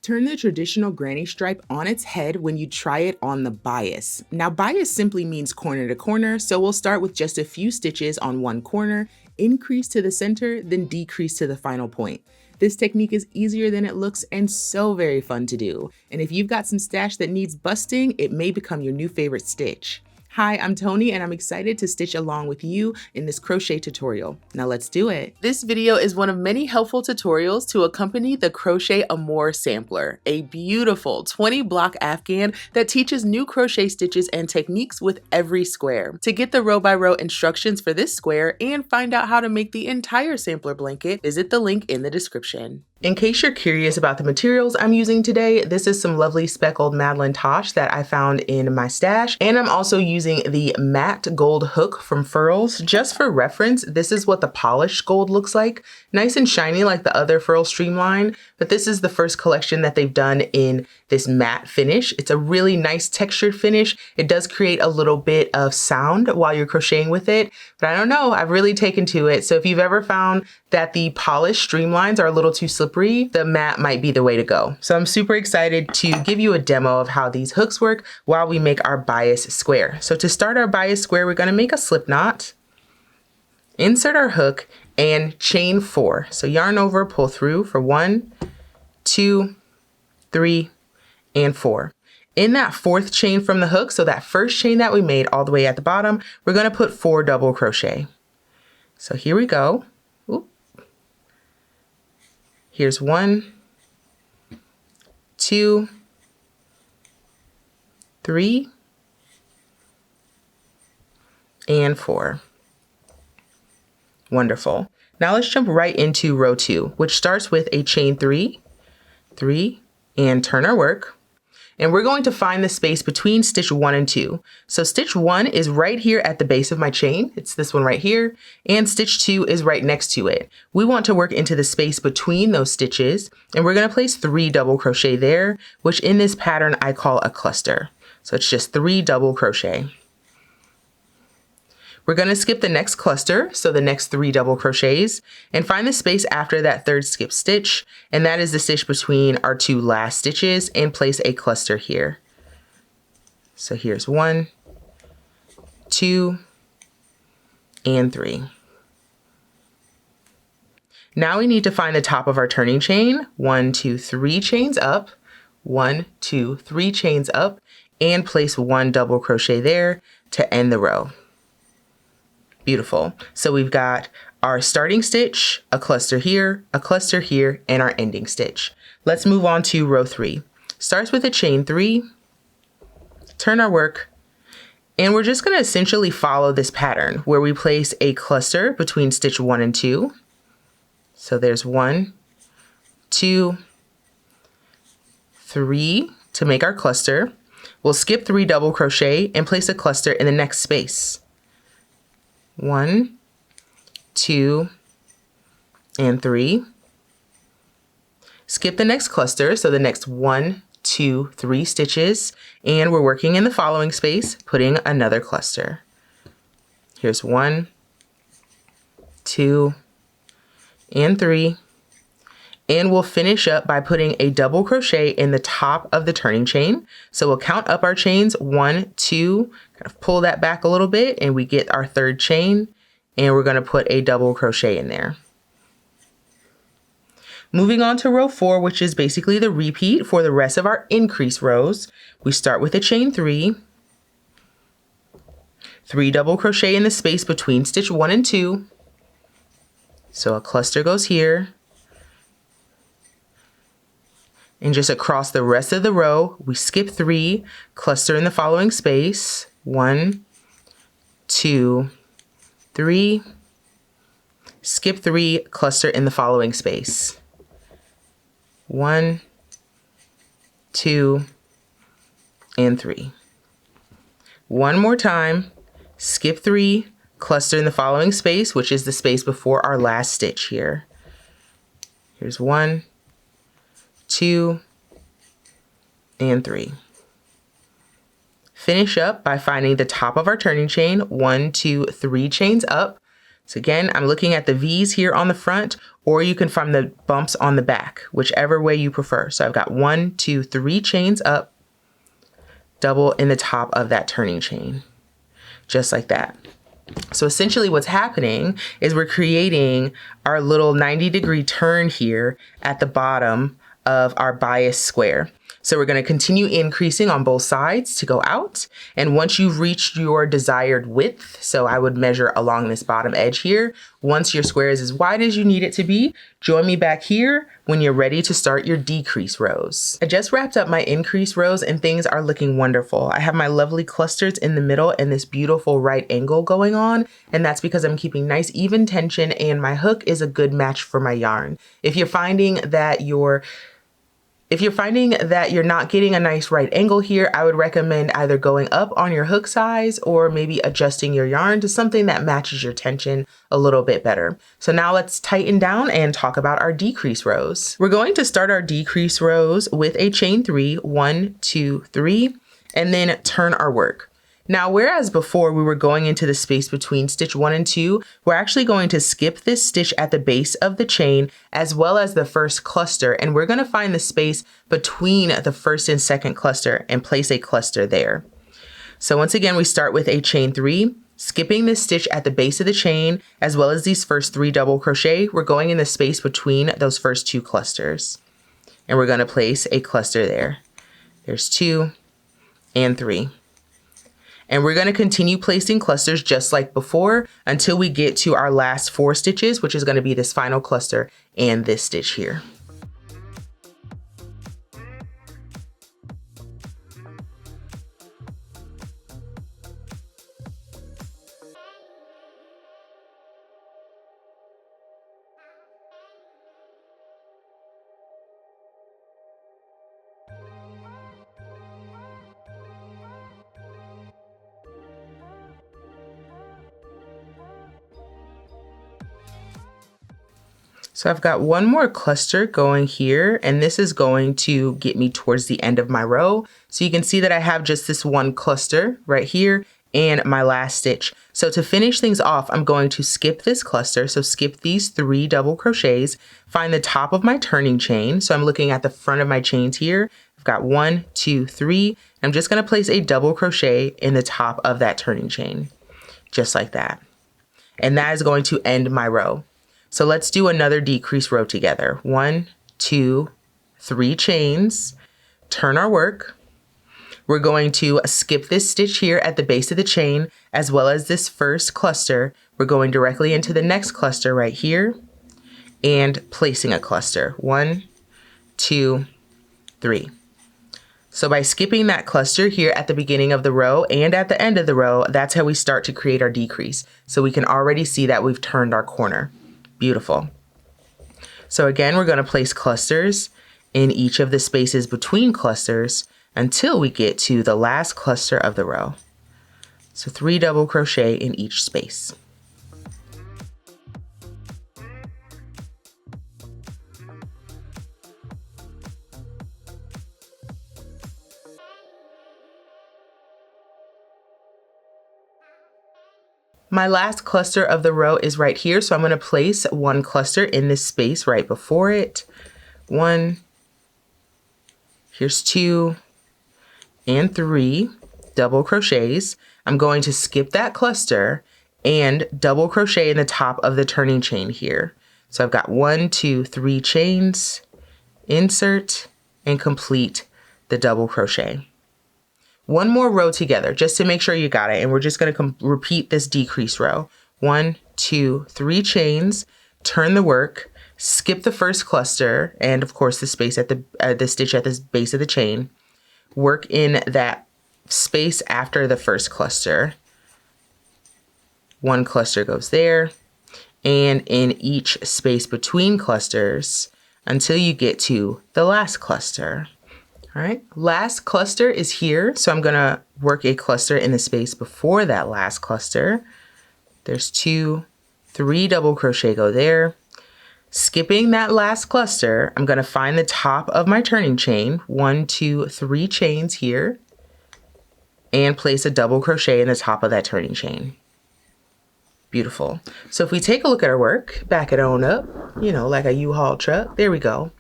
Turn the traditional granny stripe on its head when you try it on the bias. Now, bias simply means corner to corner, so we'll start with just a few stitches on one corner, increase to the center, then decrease to the final point. This technique is easier than it looks and so very fun to do. And if you've got some stash that needs busting, it may become your new favorite stitch. Hi, I'm Tony and I'm excited to stitch along with you in this crochet tutorial. Now let's do it. This video is one of many helpful tutorials to accompany the Crochet Amour Sampler, a beautiful 20 block Afghan that teaches new crochet stitches and techniques with every square. To get the row by row instructions for this square and find out how to make the entire sampler blanket, visit the link in the description. In case you're curious about the materials I'm using today, this is some lovely speckled Madeleine Tosh that I found in my stash, and I'm also using the matte gold hook from Furls. Just for reference, this is what the polished gold looks like. Nice and shiny like the other Furl Streamline, but this is the first collection that they've done in this matte finish. It's a really nice textured finish. It does create a little bit of sound while you're crocheting with it, but I don't know, I've really taken to it. So if you've ever found that the polished Streamlines are a little too slippery, the matte might be the way to go. So I'm super excited to give you a demo of how these hooks work while we make our bias square. So to start our bias square, we're going to make a slip knot, insert our hook, and chain 4. So yarn over, pull through for 1, 2, 3, and 4. In that 4th chain from the hook, so that first chain that we made all the way at the bottom, we're going to put 4 double crochet. So here we go. Here's 1, 2, 3, and 4. Wonderful. Now let's jump right into row 2, which starts with a chain 3, 3, and turn our work. And we're going to find the space between stitch 1 and 2. So stitch 1 is right here at the base of my chain. It's this one right here. And stitch 2 is right next to it. We want to work into the space between those stitches. And we're going to place 3 double crochet there, which in this pattern I call a cluster. So it's just 3 double crochet. We're going to skip the next cluster, so the next 3 double crochets, and find the space after that 3rd skip stitch, and that is the stitch between our 2 last stitches, and place a cluster here. So here's 1, 2, and 3. Now we need to find the top of our turning chain. 1, 2, 3 chains up, 1, 2, 3 chains up, and place 1 double crochet there to end the row. Beautiful. So we've got our starting stitch, a cluster here, and our ending stitch. Let's move on to row 3. Starts with a chain 3, turn our work, and we're just going to essentially follow this pattern where we place a cluster between stitch 1 and 2. So there's 1, 2, 3 to make our cluster. We'll skip 3 double crochet and place a cluster in the next space. 1, 2, and 3. Skip the next cluster, so the next 1, 2, 3 stitches, and we're working in the following space, putting another cluster. Here's 1, 2, and 3. And we'll finish up by putting a double crochet in the top of the turning chain. So we'll count up our chains, 1, 2, kind of pull that back a little bit, and we get our 3rd chain, and we're going to put a double crochet in there. Moving on to row 4, which is basically the repeat for the rest of our increase rows. We start with a chain 3, 3 double crochet in the space between stitch 1 and 2. So a cluster goes here. And just across the rest of the row, we skip 3, cluster in the following space, 1, 2, 3, skip 3, cluster in the following space, 1, 2, and 3. One more time, skip 3, cluster in the following space, which is the space before our last stitch here. Here's 1, 2, and 3. Finish up by finding the top of our turning chain, 1, 2, 3 chains up, So again, I'm looking at the V's here on the front, or you can find the bumps on the back, whichever way you prefer. So I've got 1, 2, 3 chains up, double in the top of that turning chain, just like that. So essentially what's happening is we're creating our little 90-degree turn here at the bottom of our bias square. So we're going to continue increasing on both sides to go out. And once you've reached your desired width, so I would measure along this bottom edge here, once your square is as wide as you need it to be, join me back here when you're ready to start your decrease rows. I just wrapped up my increase rows and things are looking wonderful. I have my lovely clusters in the middle and this beautiful right angle going on, and that's because I'm keeping nice even tension and my hook is a good match for my yarn. If you're finding that you're not getting a nice right angle here, I would recommend either going up on your hook size or maybe adjusting your yarn to something that matches your tension a little bit better. So now let's tighten down and talk about our decrease rows. We're going to start our decrease rows with a chain 3, 1, 2, 3, and then turn our work. Now, whereas before we were going into the space between stitch 1 and 2, we're actually going to skip this stitch at the base of the chain as well as the first cluster, and we're going to find the space between the first and second cluster and place a cluster there. So once again, we start with a chain 3, skipping this stitch at the base of the chain as well as these first 3 double crochet. We're going in the space between those first 2 clusters, and we're going to place a cluster there. There's 2 and 3. And we're going to continue placing clusters just like before until we get to our last 4 stitches, which is going to be this final cluster and this stitch here. So I've got one more cluster going here, and this is going to get me towards the end of my row. So you can see that I have just this one cluster right here and my last stitch. So to finish things off, I'm going to skip this cluster. So skip these 3 double crochets, find the top of my turning chain. So I'm looking at the front of my chains here. I've got 1, 2, 3. I'm just going to place a double crochet in the top of that turning chain, just like that. And that is going to end my row. So let's do another decrease row together. 1, 2, 3 chains, turn our work. We're going to skip this stitch here at the base of the chain, as well as this first cluster. We're going directly into the next cluster right here and placing a cluster. 1, 2, 3. So by skipping that cluster here at the beginning of the row and at the end of the row, that's how we start to create our decrease. So we can already see that we've turned our corner. Beautiful. So again, we're going to place clusters in each of the spaces between clusters until we get to the last cluster of the row. So 3 double crochet in each space. My last cluster of the row is right here, so I'm going to place 1 cluster in this space right before it. 1, here's 2, and 3 double crochets. I'm going to skip that cluster and double crochet in the top of the turning chain here. So I've got 1, 2, 3 chains, insert, and complete the double crochet. One more row together just to make sure you got it, and we're just going to repeat this decrease row. 1, 2, 3 chains, turn the work, skip the first cluster, and of course the space at the stitch at the base of the chain. Work in that space after the first cluster. 1 cluster goes there, and in each space between clusters until you get to the last cluster. All right, last cluster is here, so I'm gonna work a cluster in the space before that last cluster. There's 2, 3 double crochet go there. Skipping that last cluster, I'm gonna find the top of my turning chain, 1, 2, 3 chains here, and place a double crochet in the top of that turning chain. Beautiful. So if we take a look at our work, back it on up, you know, like a U-Haul truck. There we go.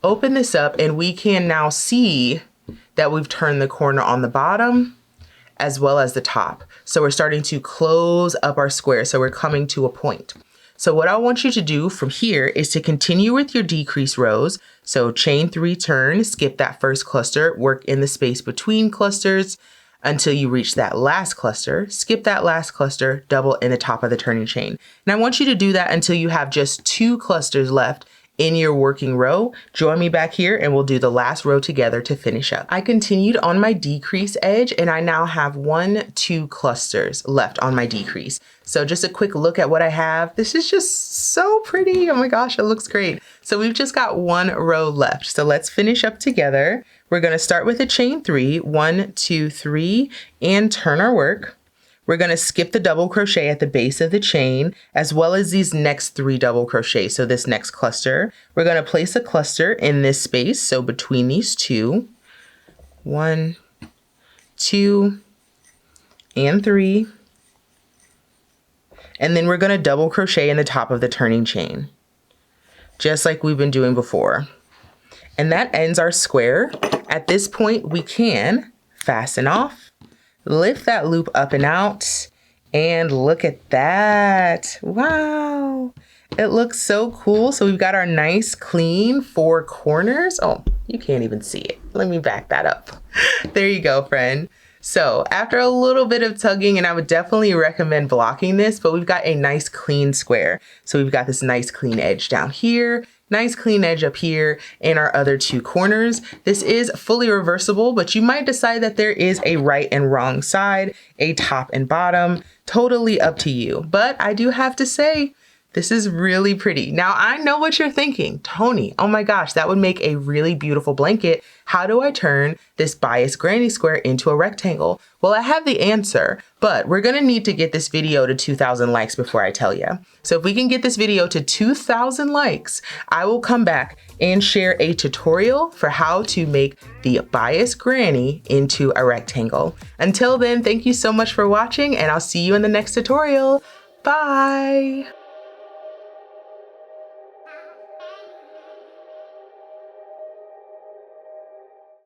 Open this up and we can now see that we've turned the corner on the bottom as well as the top. So we're starting to close up our square. So we're coming to a point. So what I want you to do from here is to continue with your decrease rows. So chain 3, turn, skip that first cluster, work in the space between clusters until you reach that last cluster, skip that last cluster, double in the top of the turning chain. And I want you to do that until you have just 2 clusters left in your working row. Join me back here and we'll do the last row together to finish up. I continued on my decrease edge and I now have 2 clusters left on my decrease. So just a quick look at what I have. This is just so pretty. Oh my gosh, it looks great. So we've just got 1 row left. So let's finish up together. We're gonna start with a chain 3, 1, 2, 3, and turn our work. We're going to skip the double crochet at the base of the chain, as well as these next 3 double crochets. So this next cluster, we're going to place a cluster in this space. So between these 2, 1, 2, and 3. And then we're going to double crochet in the top of the turning chain, just like we've been doing before. And that ends our square. At this point, we can fasten off. Lift that loop up and out, and look at that. Wow, it looks so cool. So we've got our nice clean 4 corners. Oh, you can't even see it. Let me back that up. There you go, friend. So after a little bit of tugging, and I would definitely recommend blocking this, but we've got a nice clean square. So we've got this nice clean edge down here, nice clean edge up here, and our other 2 corners. This is fully reversible, but you might decide that there is a right and wrong side, a top and bottom, totally up to you. But I do have to say, this is really pretty. Now I know what you're thinking, Tony, oh my gosh, that would make a really beautiful blanket. How do I turn this bias granny square into a rectangle? Well, I have the answer, but we're gonna need to get this video to 2,000 likes before I tell you. So if we can get this video to 2,000 likes, I will come back and share a tutorial for how to make the bias granny into a rectangle. Until then, thank you so much for watching, and I'll see you in the next tutorial. Bye.